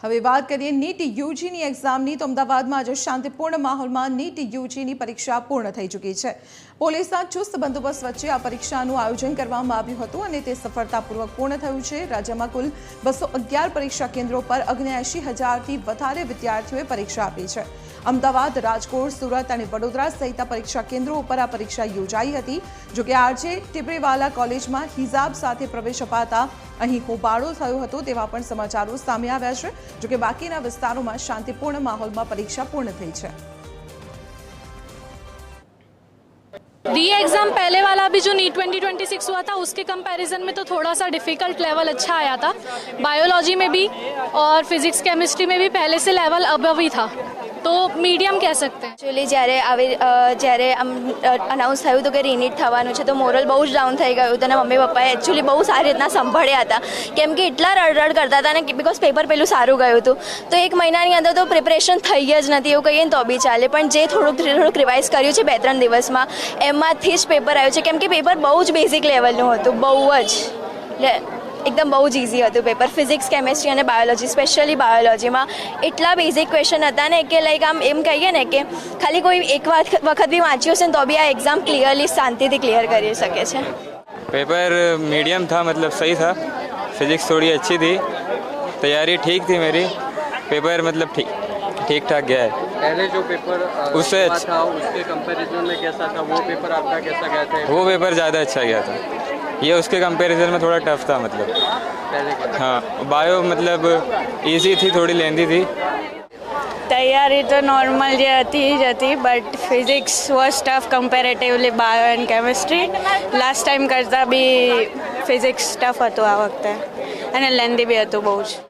હવે વાત કરીએ નીટ યુજીની એક્ઝામની તો અમદાવાદમાં આજે શાંતિપૂર્ણ માહોલમાં નીટ યુજીની પરીક્ષા પૂર્ણ થઈ ચૂકી છે। પોલીસના ચુસ્ત બંદોબસ્ત વચ્ચે આ પરીક્ષાનું આયોજન કરવામાં આવ્યું હતું અને તે સફળતાપૂર્વક પૂર્ણ થયું છે। રાજ્યમાં કુલ 211 પરીક્ષા કેન્દ્રો પર 79,000થી વધારે વિદ્યાર્થીઓએ પરીક્ષા આપી છે। અમદાવાદ, રાજકોટ, સુરત અને વડોદરા સહિતના પરીક્ષા કેન્દ્રો ઉપર આ પરીક્ષા યોજાઈ હતી। જોકે આરજે ટિપરેવાલા કોલેજમાં હિજાબ સાથે પ્રવેશ અપાતા અહીં હોબાળો થયો હતો તેવા પણ સમાચારો સામે આવ્યા છે। જોકે બાકીના વિસ્તારોમાં शांतिपूर्ण माहौल में परीक्षा पूर्ण थी है। री एग्ज़ाम पहले वाला भी जो नीट 2026 हुआ था उसके कंपैरिजन में तो थोड़ा सा डिफ़िकल्ट लेवल अच्छा आया था। बायोलॉजी में भी और फिजिक्स केमिस्ट्री में भी पहले से लेवल अबव ही था, तो मीडियम कह सकते हैं। एक्चुअली જ્યારે અનાઉન્સ થયું હતું કે રીનીટ થવાનું છે તો મોરલ બહુ જ ડાઉન થઈ ગયું હતું અને મમ્મી પપ્પાએ એકચ્યુઅલી બહુ સારી રીતના સંભાળ્યા હતા, કેમ કે એટલા રડરડ કરતા હતા ને બિકોઝ પેપર પેલું સારું ગયું હતું તો એક મહિનાની અંદર તો પ્રિપરેશન થઈ જ નથી એવું કહીએ ને તો બી ચાલે, પણ જે થોડુંક રિવાઇઝ કર્યું છે 2-3 દિવસમાં એમાંથી જ પેપર આવ્યું છે, કેમ કે પેપર બહુ જ બેઝિક લેવલનું હતું, બહુ જ એકદમ બહુ જ ઇઝી હતું પેપર। ફિઝિક્સ, કેમિસ્ટ્રી અને બાયોલોજી, સ્પેશિયલી બાયોલોજીમાં એટલા બેઝિક ક્વેશ્ચન હતા ને કે લાઈક આમ એમ કહીએ ને કે ખાલી કોઈ એક વખત બી વાંચ્યું છે ને તો બી આ એક્ઝામ ક્લિયરલી શાંતિથી क्लियर કરી શકે છે। पेपर मीडियम था, मतलब सही था। फिजिक्स थोड़ी अच्छी थी, तैयारी ठीक थी मेरी। पेपर मतलब ठीक ठाक गया है। पहले जो पेपर उससे था उसके कंपैरिजन में कैसा था? वो पेपर आपका कैसा गया था? वो पेपर ज़्यादा अच्छा गया था, ये उसके कंपैरिजन में थोड़ा टफ था। मतलब पहले हाँ, बायो मतलब इजी थी, थोड़ी लेंदी थी। तैयारी तो नॉर्मल જે હતી જ હતી, but physics was tough comparatively bio and chemistry. Last time કરતાં બી ફિઝિક્સ ટફ હતું આ વખતે અને લેન્ધી બી હતું બહુ જ।